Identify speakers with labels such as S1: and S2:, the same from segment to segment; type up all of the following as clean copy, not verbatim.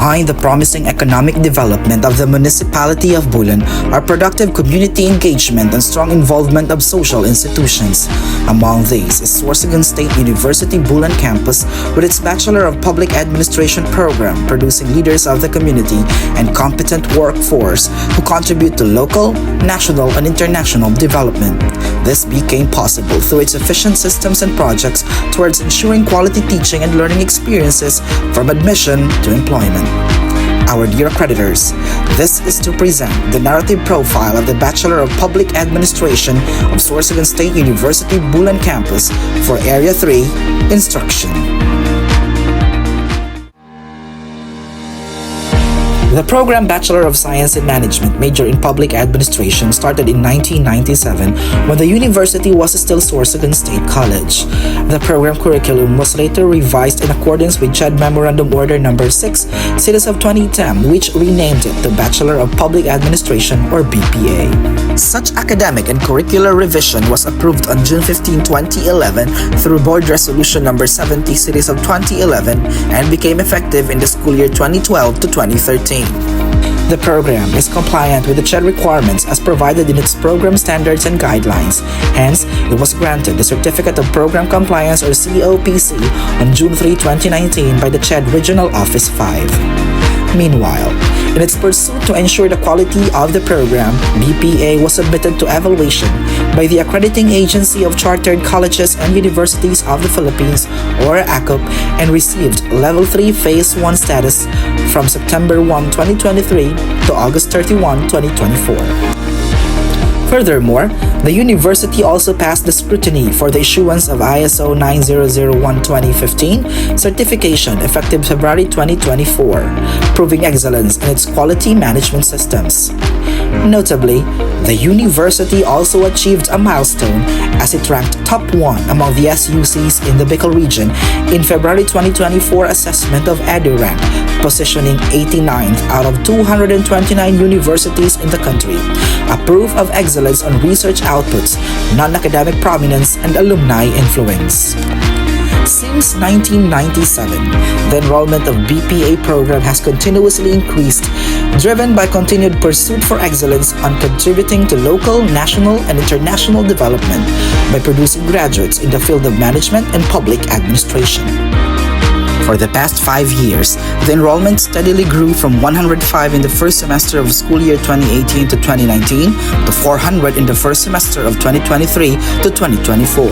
S1: Behind the promising economic development of the municipality of Bulan are productive community engagement and strong involvement of social institutions. Among these is Sorsogon State University Bulan campus with its Bachelor of Public Administration program, producing leaders of the community and competent workforce who contribute to local, national, and international development. This became possible through its efficient systems and projects towards ensuring quality teaching and learning experiences from admission to employment. Our dear accreditors, this is to present the narrative profile of the Bachelor of Public Administration of Sorsogon State University Bulan campus for Area 3 Instruction. The program Bachelor of Science in Management, major in Public Administration, started in 1997 when the university was still Sorsogon State College. The program curriculum was later revised in accordance with CHED Memorandum Order No. 6, Series of 2010, which renamed it the Bachelor of Public Administration or BPA. Such academic and curricular revision was approved on June 15, 2011 through Board Resolution No. 70, Series of 2011 and became effective in the school year 2012 to 2013. The program is compliant with the CHED requirements as provided in its program standards and guidelines. Hence, it was granted the Certificate of Program Compliance or COPC on June 3, 2019 by the CHED Regional Office 5. Meanwhile, in its pursuit to ensure the quality of the program, BPA was submitted to evaluation by the Accrediting Agency of Chartered Colleges and Universities of the Philippines or AACCUP and received Level 3 Phase 1 status from September 1, 2023 to August 31, 2024. Furthermore, the university also passed the scrutiny for the issuance of ISO 9001:2015 certification effective February 2024, proving excellence in its quality management systems. Notably, the university also achieved a milestone as it ranked top 1 among the SUCs in the Bicol region in February 2024 assessment of EduRank, positioning 89th out of 229 universities in the country, a proof of excellence on research outputs, non-academic prominence, and alumni influence. Since 1997, the enrollment of BPA program has continuously increased, driven by continued pursuit for excellence on contributing to local, national, and international development by producing graduates in the field of management and public administration. For the past 5 years, the enrollment steadily grew from 105 in the first semester of school year 2018 to 2019 to 400 in the first semester of 2023 to 2024.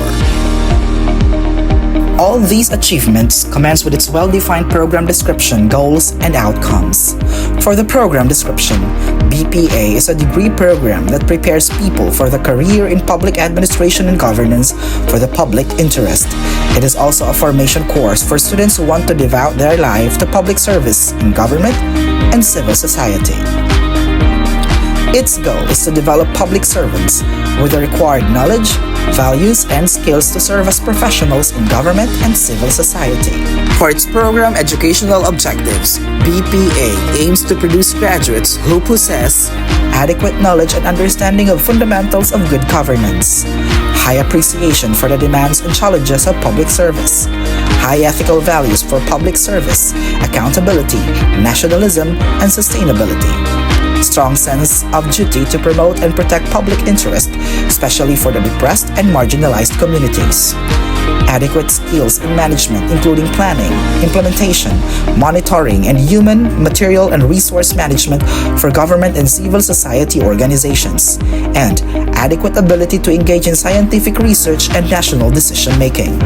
S1: All these achievements commence with its well-defined program description, goals, and outcomes. For the program description, BPA is a degree program that prepares people for the career in public administration and governance for the public interest. It is also a formation course for students who want to devote their life to public service in government and civil society. Its goal is to develop public servants with the required knowledge, values, and skills to serve as professionals in government and civil society. For its program educational objectives, BPA aims to produce graduates who possess adequate knowledge and understanding of fundamentals of good governance, high appreciation for the demands and challenges of public service, high ethical values for public service, accountability, nationalism, and sustainability, strong sense of duty to promote and protect public interest, especially for the depressed and marginalized communities, adequate skills in management including planning, implementation, monitoring, and human, material, and resource management for government and civil society organizations, and adequate ability to engage in scientific research and national decision-making.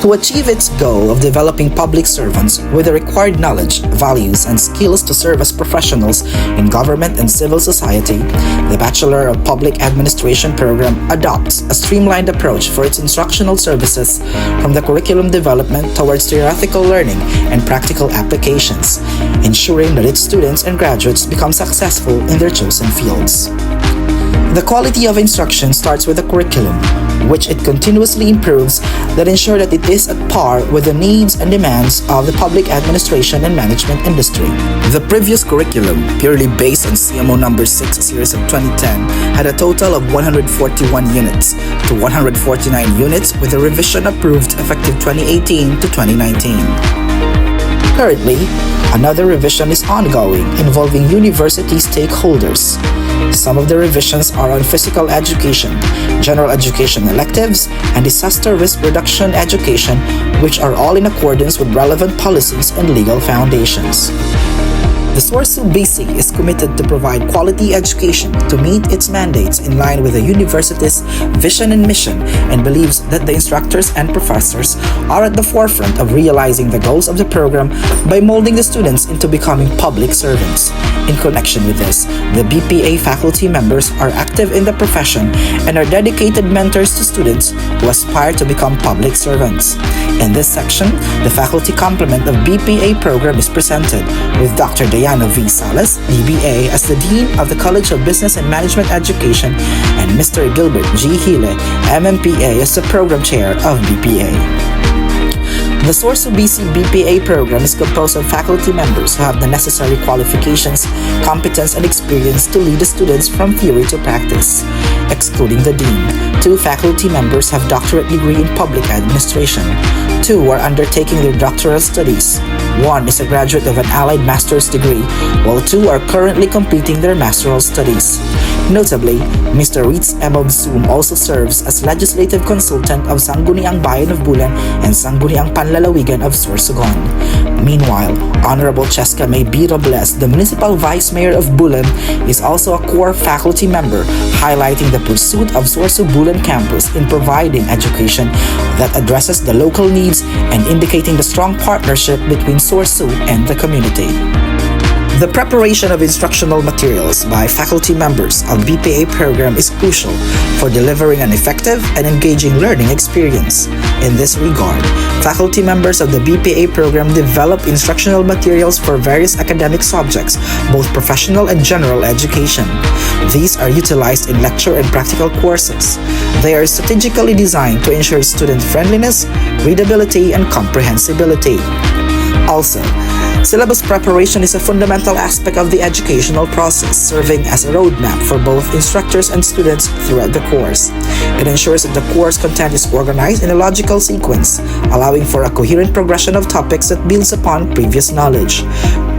S1: To achieve its goal of developing public servants with the required knowledge, values, and skills to serve as professionals in government and civil society, the Bachelor of Public Administration program adopts a streamlined approach for its instructional services from the curriculum development towards theoretical learning and practical applications, ensuring that its students and graduates become successful in their chosen fields. The quality of instruction starts with the curriculum, which it continuously improves that ensure that it is at par with the needs and demands of the public administration and management industry. The previous curriculum, purely based on CMO number 6 series of 2010, had a total of 141 units to 149 units with a revision approved effective 2018 to 2019. Currently, another revision is ongoing involving university stakeholders. Some of the revisions are on physical education, general education electives, and disaster risk reduction education, which are all in accordance with relevant policies and legal foundations. The SORSU BC is committed to provide quality education to meet its mandates in line with the university's vision and mission, and believes that the instructors and professors are at the forefront of realizing the goals of the program by molding the students into becoming public servants. In connection with this, the BPA faculty members are active in the profession and are dedicated mentors to students who aspire to become public servants. In this section, the faculty complement of BPA program is presented with Dr. Diana V. Salas, DBA, as the Dean of the College of Business and Management Education, and Mr. Gilbert G. Hile, MMPA, as the Program Chair of BPA. The SORSU BC BPA program is composed of faculty members who have the necessary qualifications, competence, and experience to lead the students from theory to practice. Excluding the Dean, 2 faculty members have doctorate degree in public administration. 2 are undertaking their doctoral studies. 1 is a graduate of an allied master's degree, while 2 are currently completing their master's studies. Notably, Mr. Ritz Emog-Zoom also serves as legislative consultant of Sangguniang Bayan of Bulan and Sangguniang Panlalawigan of Sorsogon. Meanwhile, Honorable Cheska May B. Robles, the Municipal Vice Mayor of Bulan, is also a core faculty member, highlighting the pursuit of Sorso Bulan campus in providing education that addresses the local needs and indicating the strong partnership between Sorso and the community. The preparation of instructional materials by faculty members of BPA program is crucial for delivering an effective and engaging learning experience. In this regard, faculty members of the BPA program develop instructional materials for various academic subjects, both professional and general education. These are utilized in lecture and practical courses. They are strategically designed to ensure student friendliness, readability, and comprehensibility. Also, syllabus preparation is a fundamental aspect of the educational process, serving as a roadmap for both instructors and students throughout the course. It ensures that the course content is organized in a logical sequence, allowing for a coherent progression of topics that builds upon previous knowledge.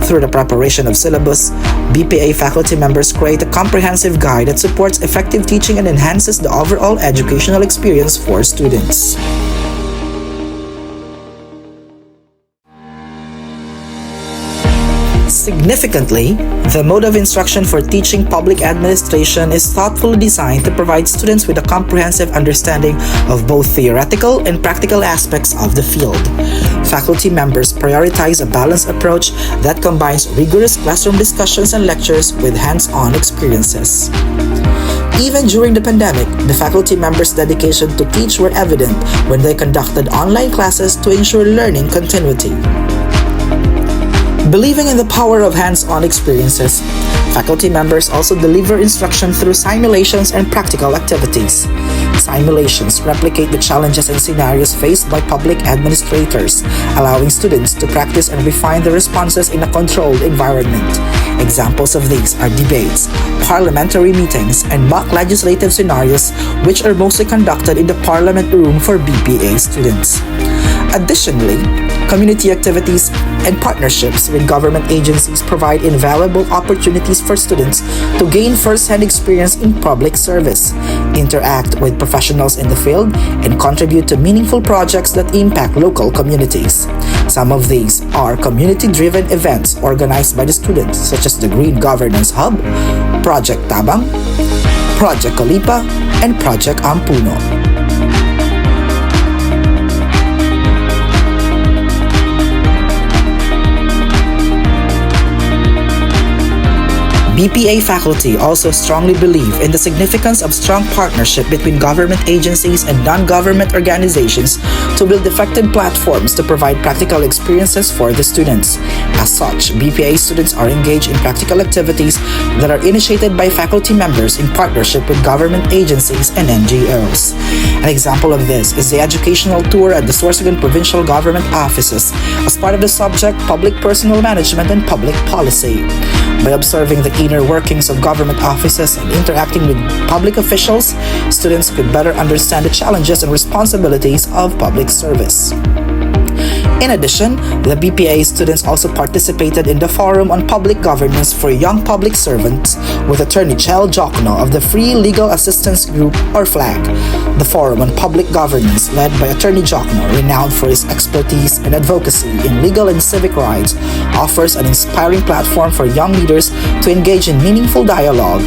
S1: Through the preparation of syllabus, BPA faculty members create a comprehensive guide that supports effective teaching and enhances the overall educational experience for students. Significantly, the mode of instruction for teaching public administration is thoughtfully designed to provide students with a comprehensive understanding of both theoretical and practical aspects of the field. Faculty members prioritize a balanced approach that combines rigorous classroom discussions and lectures with hands-on experiences. Even during the pandemic, the faculty members' dedication to teach were evident when they conducted online classes to ensure learning continuity. Believing in the power of hands-on experiences, faculty members also deliver instruction through simulations and practical activities. Simulations replicate the challenges and scenarios faced by public administrators, allowing students to practice and refine their responses in a controlled environment. Examples of these are debates, parliamentary meetings, and mock legislative scenarios, which are mostly conducted in the Parliament room for BPA students. Additionally, community activities and partnerships with government agencies provide invaluable opportunities for students to gain first-hand experience in public service, interact with professionals in the field, and contribute to meaningful projects that impact local communities. Some of these are community-driven events organized by the students, such as the Green Governance Hub, Project Tabang, Project Kalipa, and Project Ampuno. BPA faculty also strongly believe in the significance of strong partnership between government agencies and non-government organizations to build effective platforms to provide practical experiences for the students. As such, BPA students are engaged in practical activities that are initiated by faculty members in partnership with government agencies and NGOs. An example of this is the educational tour at the Sorsogon Provincial Government Offices as part of the subject Public Personnel Management and Public Policy. By observing the inner workings of government offices and interacting with public officials, students could better understand the challenges and responsibilities of public service. In addition, the BPA students also participated in the Forum on Public Governance for Young Public Servants with Attorney Chel Jokno of the Free Legal Assistance Group, or FLAG. The Forum on Public Governance, led by Attorney Jokno, renowned for his expertise and advocacy in legal and civic rights, offers an inspiring platform for young leaders to engage in meaningful dialogue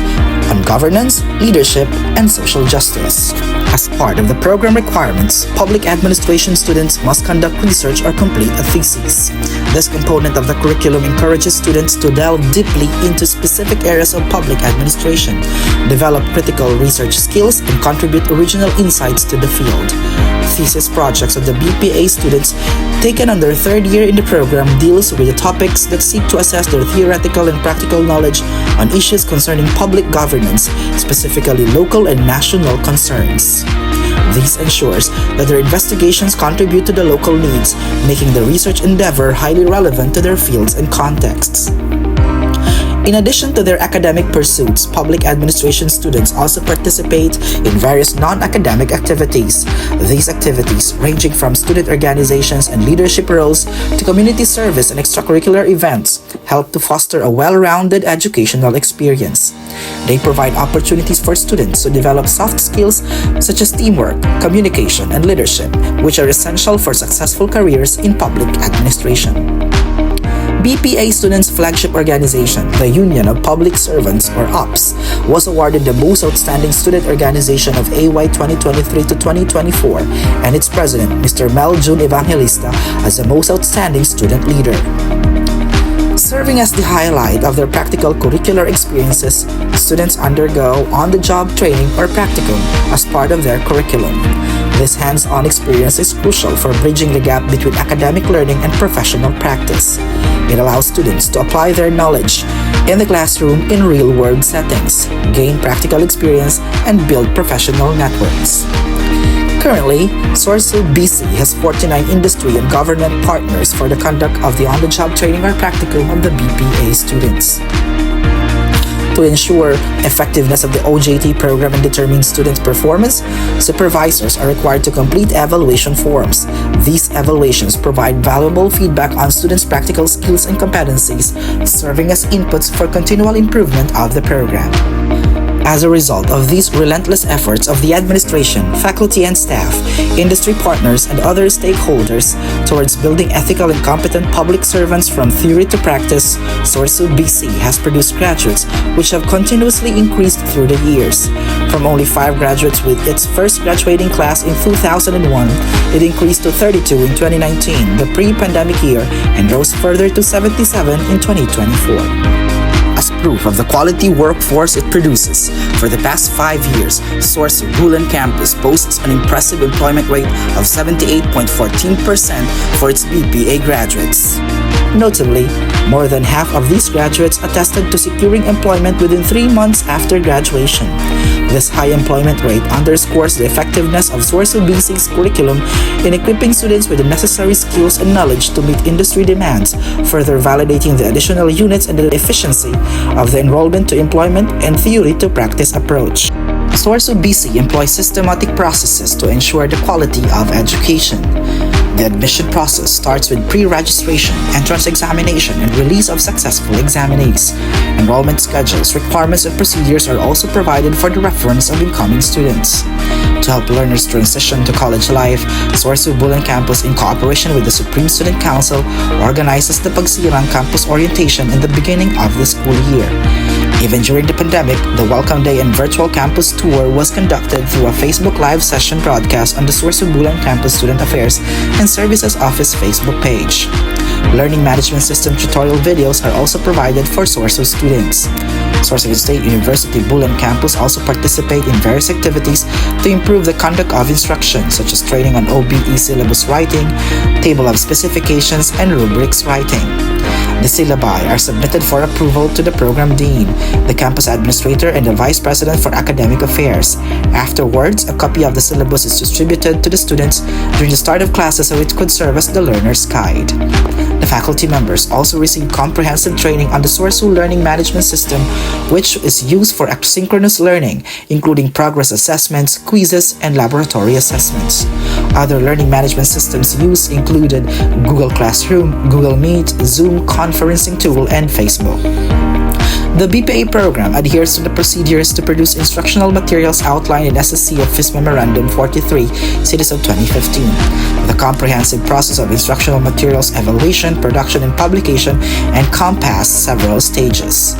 S1: on governance, leadership, and social justice. As part of the program requirements, public administration students must conduct research or complete a thesis. This component of the curriculum encourages students to delve deeply into specific areas of public administration, develop critical research skills, and contribute original insights to the field. Thesis projects of the BPA students taken on their third year in the program deals with the topics that seek to assess their theoretical and practical knowledge on issues concerning public governance, specifically local and national concerns. This ensures that their investigations contribute to the local needs, making the research endeavor highly relevant to their fields and contexts. In addition to their academic pursuits, public administration students also participate in various non-academic activities. These activities, ranging from student organizations and leadership roles to community service and extracurricular events, help to foster a well-rounded educational experience. They provide opportunities for students to develop soft skills such as teamwork, communication, and leadership, which are essential for successful careers in public administration. BPA students' flagship organization, the Union of Public Servants, or UPS, was awarded the Most Outstanding Student Organization of AY 2023 to 2024, and its president, Mr. Mel June Evangelista, as the Most Outstanding Student Leader. Serving as the highlight of their practical curricular experiences, students undergo on-the-job training or practicum as part of their curriculum. This hands-on experience is crucial for bridging the gap between academic learning and professional practice. It allows students to apply their knowledge in the classroom in real-world settings, gain practical experience, and build professional networks. Currently, Sorso BC has 49 industry and government partners for the conduct of the on-the-job training or practicum of the BPA students. To ensure effectiveness of the OJT program and determine students' performance, supervisors are required to complete evaluation forms. These evaluations provide valuable feedback on students' practical skills and competencies, serving as inputs for continual improvement of the program. As a result of these relentless efforts of the administration, faculty and staff, industry partners, and other stakeholders towards building ethical and competent public servants from theory to practice, Sorso BC has produced graduates which have continuously increased through the years. From only 5 graduates with its first graduating class in 2001, it increased to 32 in 2019, the pre-pandemic year, and rose further to 77 in 2024. As proof of the quality workforce it produces, for the past 5 years, Sorso Bulan campus boasts an impressive employment rate of 78.14% for its BPA graduates. Notably, more than half of these graduates attested to securing employment within 3 months after graduation. This high employment rate underscores the effectiveness of Sorso BC's curriculum in equipping students with the necessary skills and knowledge to meet industry demands, further validating the additional units and the efficiency of the enrollment to employment and theory to practice approach. Sorso BC employs systematic processes to ensure the quality of education. The admission process starts with pre-registration, entrance examination, and release of successful examinees. Enrollment schedules, requirements, and procedures are also provided for the reference of incoming students. To help learners transition to college life, Sorso Bulan Campus, in cooperation with the Supreme Student Council, organizes the Pagsirang Campus Orientation in the beginning of the school year. Even during the pandemic, the Welcome Day and Virtual Campus Tour was conducted through a Facebook Live session broadcast on the Sorso Bulan Campus Student Affairs and Services Office Facebook page. Learning management system tutorial videos are also provided for Sorso students. Sorsogon State University Bulan campus also participate in various activities to improve the conduct of instruction, such as training on OBE syllabus writing, table of specifications, and rubrics writing. The syllabi are submitted for approval to the program dean, the campus administrator, and the vice president for academic affairs. Afterwards, a copy of the syllabus is distributed to the students during the start of classes so it could serve as the learner's guide. The faculty members also receive comprehensive training on the Sorso learning management system, which is used for asynchronous learning, including progress assessments, quizzes, and laboratory assessments. Other learning management systems used included Google Classroom, Google Meet, Zoom conferencing tool, and Facebook. The BPA program adheres to the procedures to produce instructional materials outlined in SSC Office Memorandum 43, Series of 2015. The comprehensive process of instructional materials evaluation, production, and publication encompass several stages.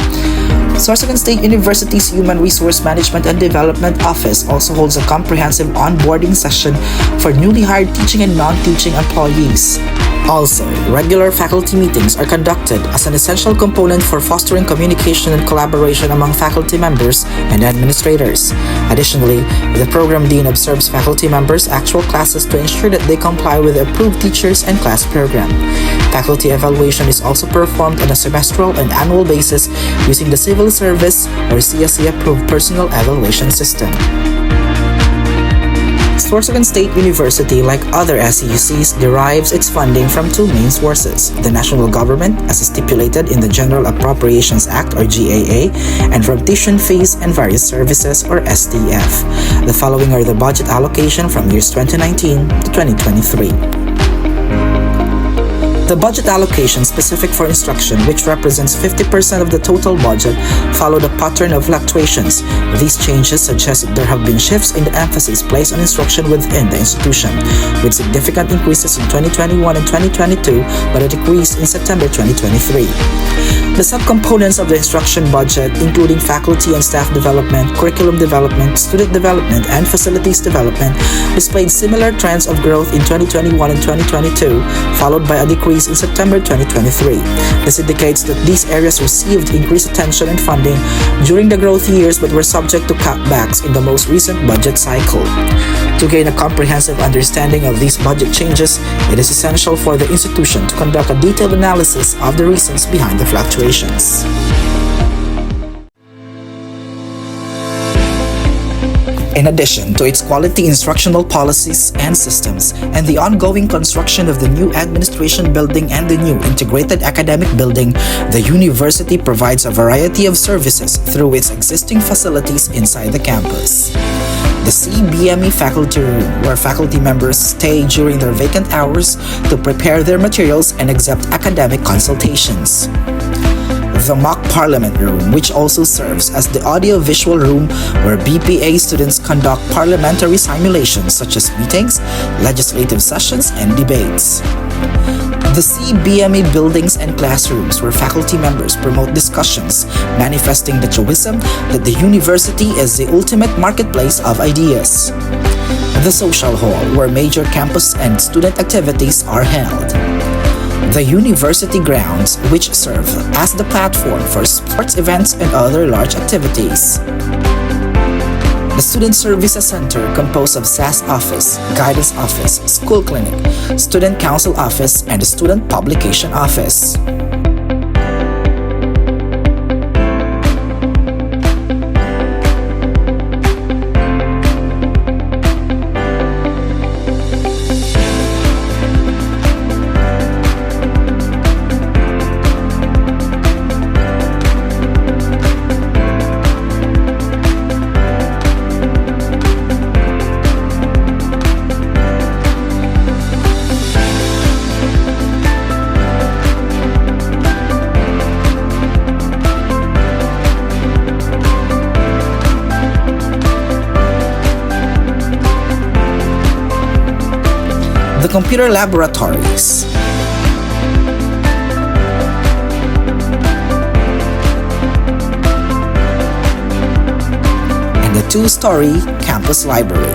S1: Sorsogon State University's Human Resource Management and Development Office also holds a comprehensive onboarding session for newly hired teaching and non-teaching employees. Also, regular faculty meetings are conducted as an essential component for fostering communication and collaboration among faculty members and administrators. Additionally, the program dean observes faculty members' actual classes to ensure that they comply with the approved teachers and class program. Faculty evaluation is also performed on a semestral and annual basis using the Civil Service or CSE-approved personal evaluation system. Sorsogon State University, like other SEUCs, derives its funding from two main sources: the national government, as stipulated in the General Appropriations Act or GAA, and from tuition fees and various services or STF. The following are the budget allocation from years 2019 to 2023. The budget allocation specific for instruction, which represents 50% of the total budget, followed a pattern of fluctuations. These changes suggest that there have been shifts in the emphasis placed on instruction within the institution, with significant increases in 2021 and 2022, but a decrease in September 2023. The subcomponents of the instruction budget, including faculty and staff development, curriculum development, student development, and facilities development, displayed similar trends of growth in 2021 and 2022, followed by a decrease in September 2023. This indicates that these areas received increased attention and funding during the growth years but were subject to cutbacks in the most recent budget cycle. To gain a comprehensive understanding of these budget changes, it is essential for the institution to conduct a detailed analysis of the reasons behind the fluctuations. In addition to its quality instructional policies and systems and the ongoing construction of the new administration building and the new integrated academic building, the university provides a variety of services through its existing facilities inside the campus. The CBME faculty room, where faculty members stay during their vacant hours to prepare their materials and accept academic consultations. The Mock Parliament Room, which also serves as the audio-visual room where BPA students conduct parliamentary simulations such as meetings, legislative sessions, and debates. The CBME buildings and classrooms where faculty members promote discussions, manifesting the truism that the university is the ultimate marketplace of ideas. The social hall, where major campus and student activities are held. The university grounds, which serve as the platform for sports events and other large activities. The Student Services Center, composed of SAS Office, Guidance Office, School Clinic, Student Council Office, and the Student Publication Office. The computer laboratories. And the two-story campus library.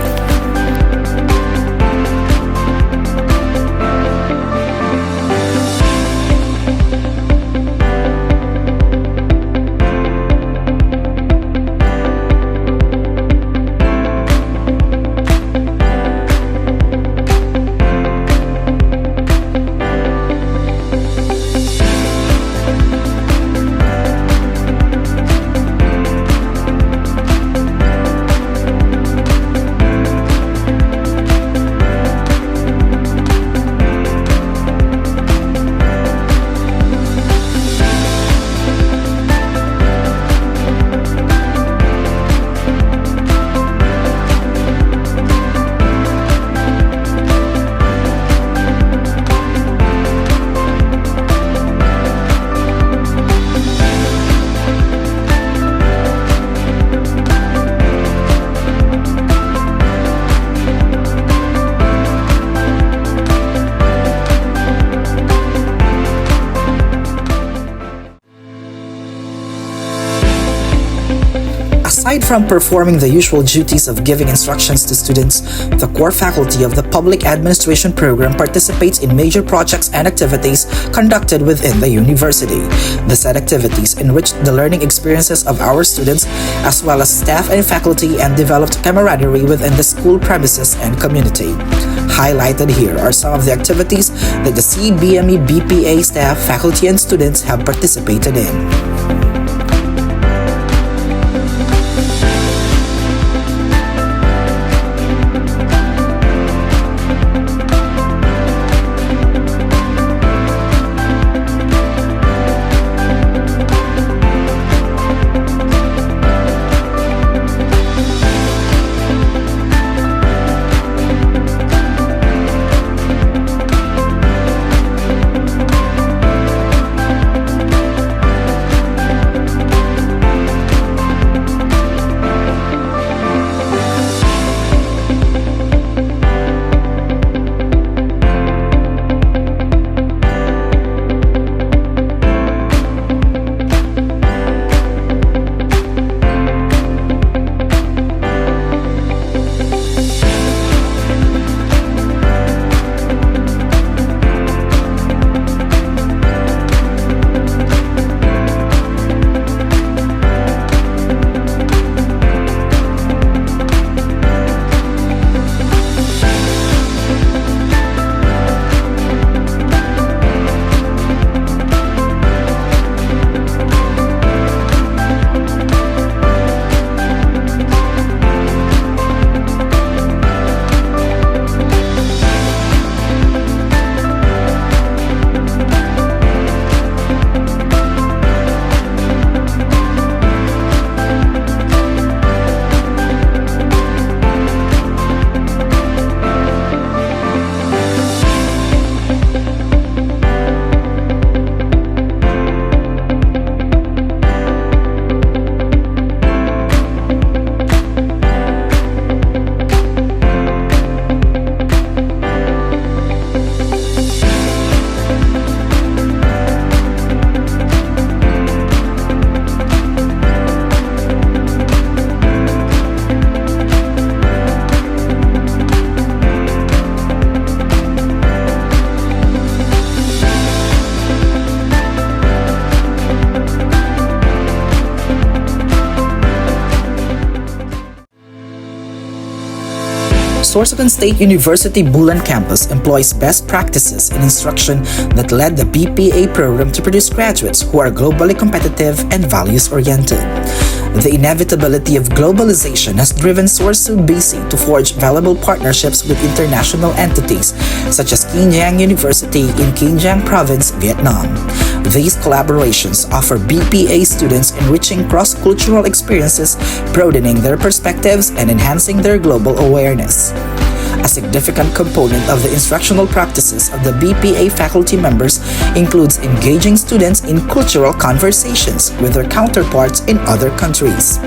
S1: Aside from performing the usual duties of giving instructions to students, the core faculty of the Public Administration program participates in major projects and activities conducted within the university. The said activities enrich the learning experiences of our students as well as staff and faculty and developed camaraderie within the school premises and community. Highlighted here are some of the activities that the CBME BPA staff, faculty, and students have participated in. Sorsogon State University Bulan campus employs best practices in instruction that led the BPA program to produce graduates who are globally competitive and values-oriented. The inevitability of globalization has driven Sorsu BC to forge valuable partnerships with international entities such as Kinh Giang University in Kinh Giang Province, Vietnam. These collaborations offer BPA students enriching cross-cultural experiences, broadening their perspectives, and enhancing their global awareness. A significant component of the instructional practices of the BPA faculty members includes engaging students in cultural conversations with their counterparts in other countries.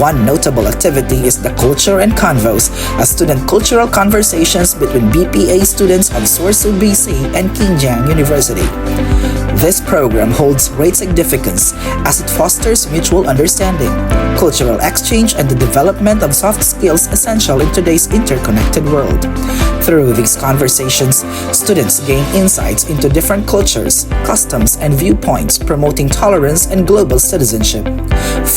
S1: One notable activity is the Culture and Convos, a student cultural conversations between BPA students of Sorsu BC and Kinh Giang University. This program holds great significance as it fosters mutual understanding, cultural exchange, and the development of soft skills essential in today's interconnected world. Through these conversations, students gain insights into different cultures, customs, and viewpoints, promoting tolerance and global citizenship.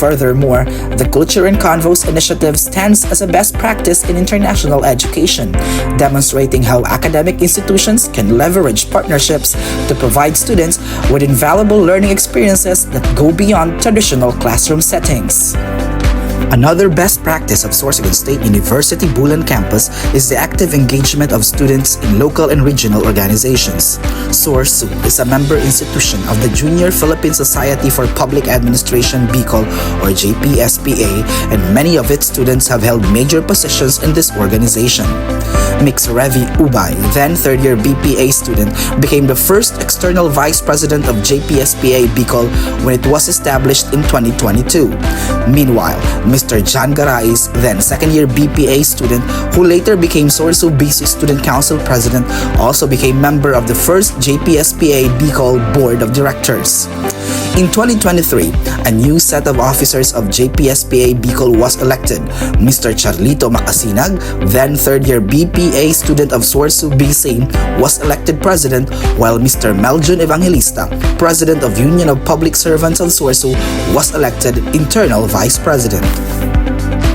S1: Furthermore, the Culture and Convos initiative stands as a best practice in international education, demonstrating how academic institutions can leverage partnerships to provide students with invaluable learning experiences that go beyond traditional classroom settings. Another best practice of Sorsogon State University Bulan campus is the active engagement of students in local and regional organizations. SORSU is a member institution of the Junior Philippine Society for Public Administration BICOL or JPSPA, and many of its students have held major positions in this organization. Mix Revi Ubay, then third-year BPA student, became the first external vice president of JPSPA BICOL when it was established in 2022. Meanwhile, Mr. John Garais, then second-year BPA student, who later became Sorsu BC Student Council President, also became member of the first JPSPA BICOL Board of Directors. In 2023, a new set of officers of JPSPA Bicol was elected. Mr. Charlito Macasinag, then third-year BPA student of Sorsu, BC, was elected president, while Mr. Meljon Evangelista, president of Union of Public Servants of Sorsu, was elected internal vice president.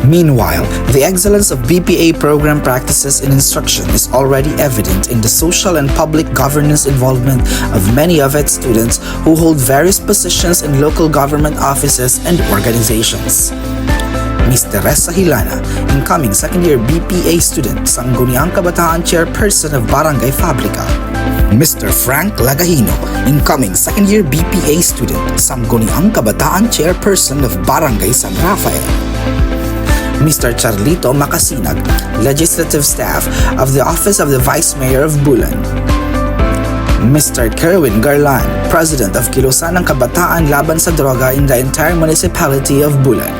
S1: Meanwhile, the excellence of BPA program practices and instruction is already evident in the social and public governance involvement of many of its students who hold various positions in local government offices and organizations. Ms. Teresa Hilana, incoming second-year BPA student, Sangguniang Kabataan Chairperson of Barangay Fabrica. Mr. Frank Lagahino, incoming second-year BPA student, Sangguniang Kabataan Chairperson of Barangay San Rafael. Mr. Charlito Macasinag, Legislative Staff of the Office of the Vice Mayor of Bulan. Mr. Kerwin Garlan, President of Kilusan ng Kabataan Laban sa Droga in the entire municipality of Bulan.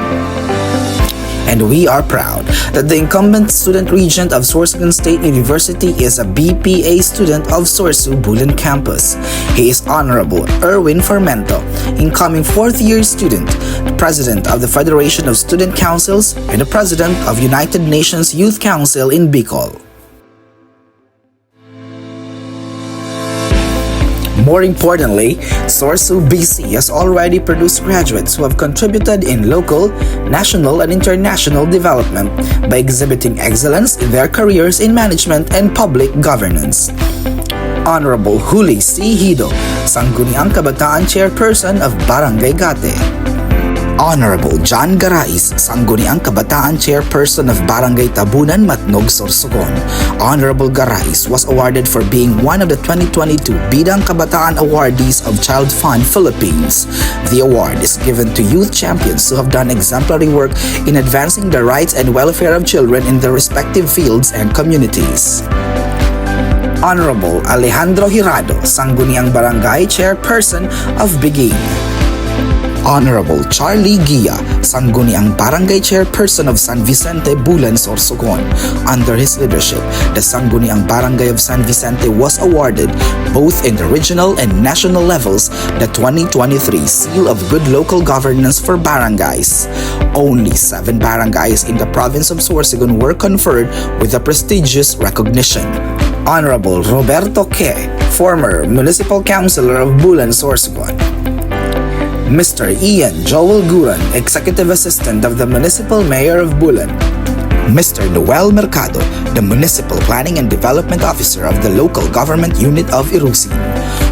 S1: And we are proud that the incumbent student regent of Sorsogon State University is a BPA student of Sorsu Bulan campus. He is Honorable Erwin Fermento, incoming fourth-year student, the President of the Federation of Student Councils, and the President of United Nations Youth Council in Bicol. More importantly, Sorsu BC has already produced graduates who have contributed in local, national, and international development by exhibiting excellence in their careers in management and public governance. Honorable Huli C. Hido, Sangguniang Kabataan Chairperson of Barangay Gate. Honorable John Garais, Sangguniang Kabataan Chairperson of Barangay Tabunan, Matnog, Sorsogon. Honorable Garais was awarded for being one of the 2022 Bidang Kabataan Awardees of Child Fund Philippines. The award is given to youth champions who have done exemplary work in advancing the rights and welfare of children in their respective fields and communities. Honorable Alejandro Hirado, Sangguniang Barangay Chairperson of Biging. Honorable Charlie Gia, Sangguniang Barangay Chairperson of San Vicente, Bulan, Sorsogon. Under his leadership, the Sangguniang Barangay of San Vicente was awarded, both in the regional and national levels, the 2023 Seal of Good Local Governance for Barangays. Only 7 barangays in the province of Sorsogon were conferred with the prestigious recognition. Honorable Roberto K., former Municipal Councilor of Bulan, Sorsogon. Mr. Ian Joel Guran, Executive Assistant of the Municipal Mayor of Bulan. Mr. Noel Mercado, the Municipal Planning and Development Officer of the Local Government Unit of Irusin.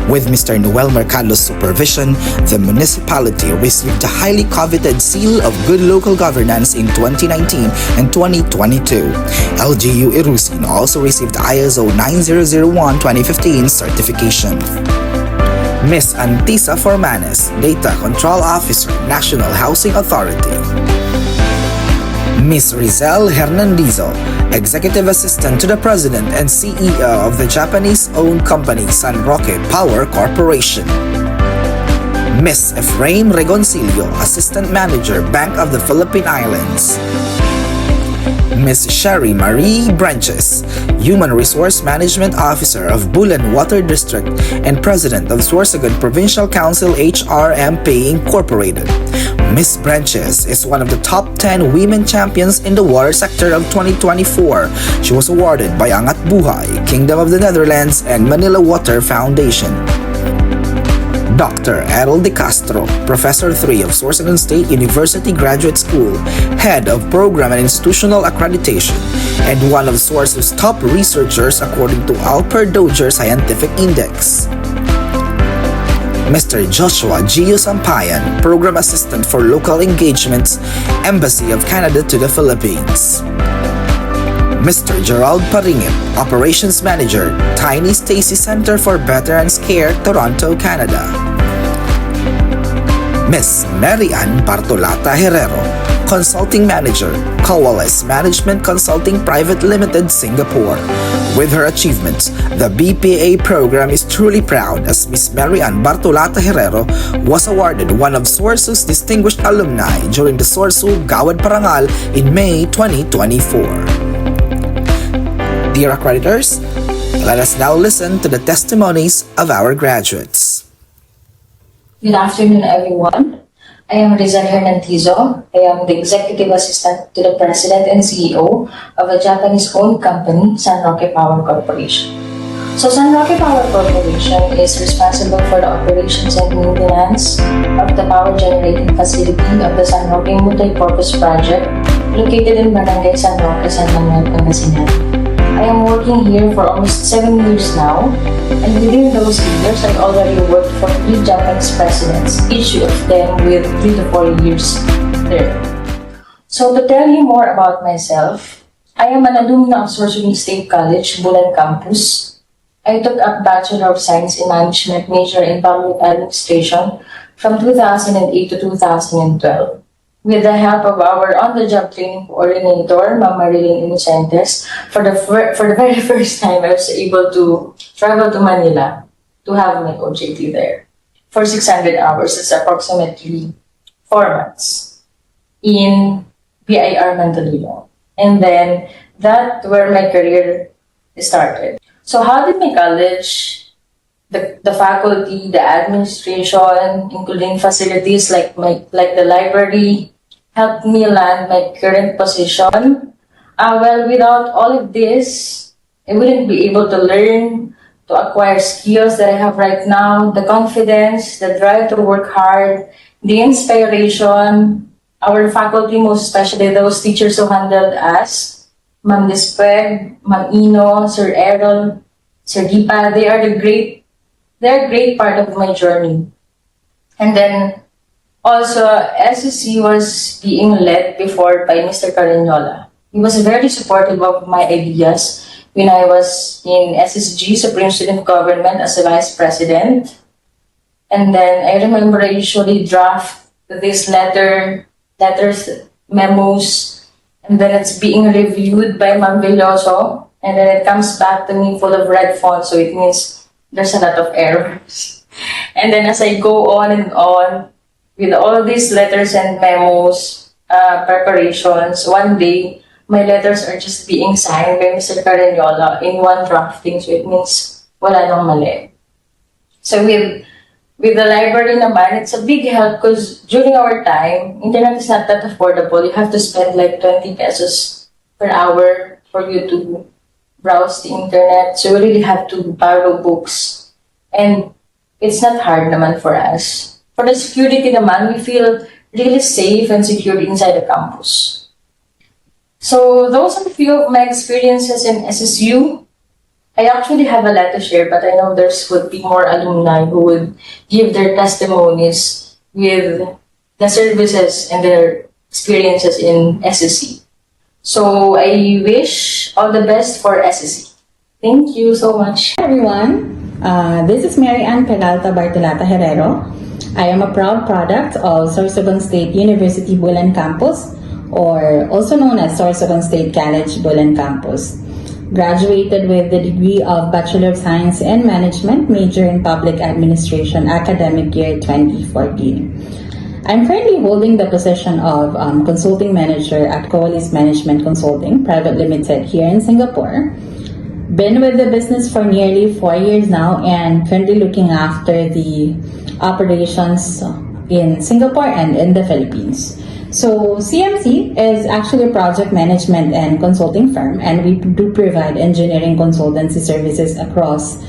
S1: With Mr. Noel Mercado's supervision, the municipality received the highly coveted Seal of Good Local Governance in 2019 and 2022. LGU Irusin also received ISO 9001-2015 certification. Ms. Antisa Formanes, Data Control Officer, National Housing Authority. Ms. Rizel Hernandizo, Executive Assistant to the President and CEO of the Japanese-owned company San Roque Power Corporation. Ms. Efraim Regoncillo, Assistant Manager, Bank of the Philippine Islands. Ms. Sherry Marie Branches, Human Resource Management Officer of Bulan Water District and President of Sorsogon Provincial Council HRMP Incorporated. Ms. Branches is one of the top 10 women champions in the water sector of 2024. She was awarded by Angat Buhay, Kingdom of the Netherlands, and Manila Water Foundation. Dr. Errol De Castro, Professor 3 of Sorsogon State University Graduate School, Head of Program and Institutional Accreditation, and one of Sorsu's top researchers according to Alper Dozier Scientific Index. Mr. Joshua Gio Sampayan, Program Assistant for Local Engagements, Embassy of Canada to the Philippines. Mr. Gerald Paringit, Operations Manager, Tiny Stacy Center for Veterans Care, Toronto, Canada. Ms. Mary Ann Bartolata Herrero, Consulting Manager, Coalesce Management Consulting Private Limited, Singapore. With her achievements, the BPA program is truly proud as Ms. Mary Ann Bartolata Herrero was awarded one of Sorsu's distinguished alumni during the Sorsu Gawad Parangal in May 2024. Dear accreditors, let us now listen to the testimonies of our graduates.
S2: Good afternoon, everyone. I am Rizal Hernantizo. I am the Executive Assistant to the President and CEO of a Japanese-owned company, San Roque Power Corporation. So San Roque Power Corporation is responsible for the operations and maintenance of the power generating facility of the San Roque Multipurpose Project located in Barangay San Roque, San Manuel, Pangasinan. I am working here for almost 7 years now, and within those years, I already worked for 3 Japanese presidents, each of them with 3 to 4 years there. So to tell you more about myself, I am an alumna of Sorsogon State College, Bulan Campus. I took up Bachelor of Science in Management major in Public Administration from 2008 to 2012. With the help of our on-the-job training coordinator, Ma'am Marilyn Inocentes, for the very first time, I was able to travel to Manila to have my OJT there for 600 hours. It's approximately 4 months in BIR Mandaluyong. And then that's where my career started. So how did my college, the faculty, the administration, including facilities like the library, helped me land my current position? Well, without all of this, I wouldn't be able to learn, to acquire skills that I have right now, the confidence, the drive to work hard, the inspiration, our faculty, most especially those teachers who handled us, Ma'am Despeg, Ma'am Ino, Sir Errol, Sir Dipa, they're a great part of my journey. And then also, SSC was being led before by Mr. Carignola. He was very supportive of my ideas when I was in SSG, Supreme Student Government, as a Vice President. And then I remember I usually draft these letters, memos, and then it's being reviewed by Ma'am Villoso, and then it comes back to me full of red font, so it means there's a lot of errors. And then as I go on and on, with all of these letters and memos, preparations, one day, my letters are just being signed by Mr. Carignola in one drafting, so it means wala nang mali. So with the library naman, it's a big help because during our time, internet is not that affordable. You have to spend like 20 pesos per hour for you to browse the internet. So you really have to borrow books. And it's not hard naman for us. For the security naman, we feel really safe and secure inside the campus. So those are a few of my experiences in SSU. I actually have a lot to share, but I know there would be more alumni who would give their testimonies with the services and their experiences in SSC. So I wish all the best for SSC. Thank you so much.
S3: Hi everyone, this is Mary Ann Peralta Bartolata Herrero. I am a proud product of Sorsogon State University Bulan Campus, or also known as Sorsogon State College Bulan Campus. Graduated with the degree of Bachelor of Science in Management, major in Public Administration, academic year 2014. I'm currently holding the position of Consulting Manager at Coalesce Management Consulting, Private Limited, here in Singapore. Been with the business for nearly 4 years now and currently looking after the operations in Singapore and in the Philippines. So CMC is actually a project management and consulting firm, and we do provide engineering consultancy services across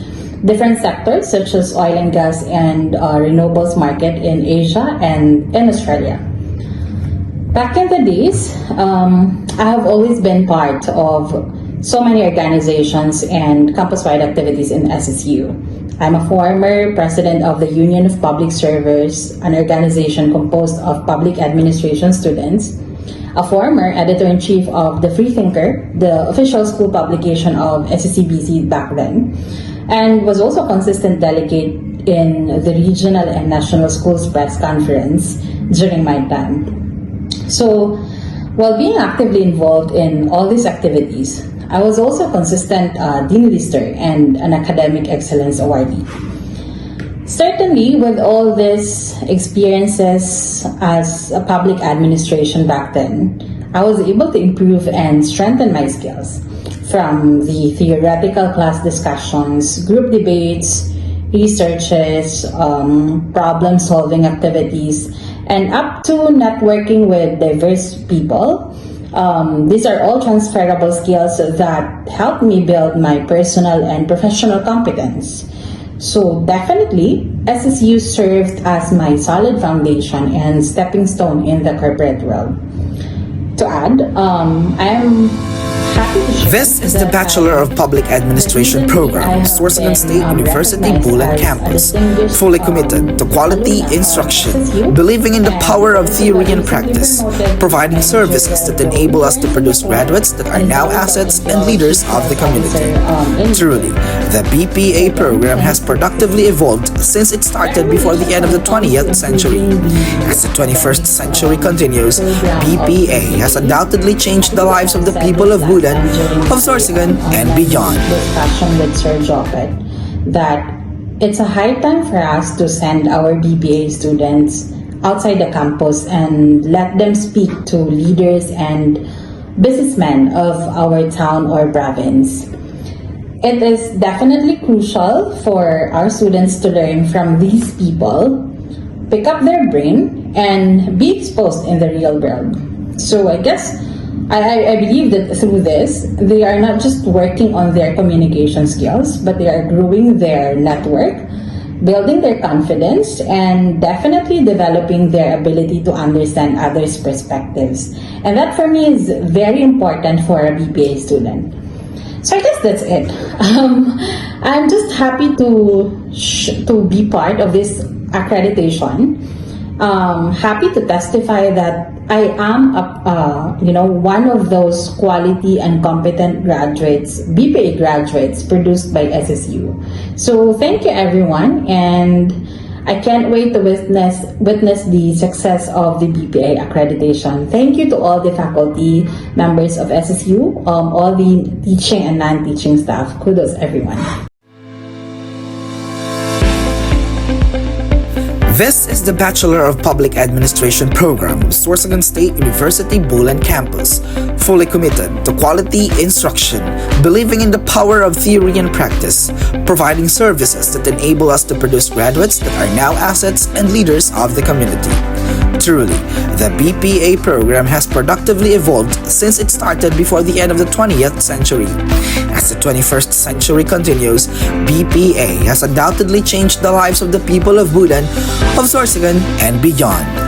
S3: different sectors such as oil and gas and renewables market in Asia and in Australia. Back in the days, I have always been part of so many organizations and campus-wide activities in SSU. I'm a former president of the Union of Public Servers, an organization composed of public administration students, a former editor-in-chief of The Freethinker, the official school publication of SSCBC back then, and was also a consistent delegate in the regional and national schools press conference during my time. So, while being actively involved in all these activities, I was also a consistent Dean Lister and an academic excellence awardee. Certainly, with all these experiences as a public administration back then, I was able to improve and strengthen my skills from the theoretical class discussions, group debates, researches, problem-solving activities, and up to networking with diverse people. These are all transferable skills that help me build my personal and professional competence. So definitely, SSU served as my solid foundation and stepping stone in the corporate world. To add, I'm happy to share.
S1: This is the Bachelor of Public Administration program, Sorsogon State University Bulan campus, fully committed to quality instruction, believing in the power of theory and practice, providing services that enable us to produce graduates that are now assets and leaders of the community. Truly, the BPA program has productively evolved since it started before the end of the 20th century. As the 21st century continues, BPA has undoubtedly changed the lives of the people of Bulan, of Sorsogon, and beyond.
S3: Discussion with Sir Jopet that it's a high time for us to send our BPA students outside the campus and let them speak to leaders and businessmen of our town or province. It is definitely crucial for our students to learn from these people, pick up their brain, and be exposed in the real world. So I guess I believe that through this, they are not just working on their communication skills, but they are growing their network, building their confidence, and definitely developing their ability to understand others' perspectives. And that for me is very important for a BPA student. So I guess that's it. I'm just happy to be part of this accreditation. Happy to testify that I am one of those quality and competent graduates, BPA graduates produced by SSU. So thank you everyone, and I can't wait to witness the success of the BPA accreditation. Thank you to all the faculty members of SSU, all the teaching and non-teaching staff. Kudos everyone.
S1: This is the Bachelor of Public Administration program, Sorsogon State University Bulan campus, fully committed to quality instruction, believing in the power of theory and practice, providing services that enable us to produce graduates that are now assets and leaders of the community. Truly, the BPA program has productively evolved since it started before the end of the 20th century. As the 21st century continues, BPA has undoubtedly changed the lives of the people of Bulan, of Sorsogon, and beyond.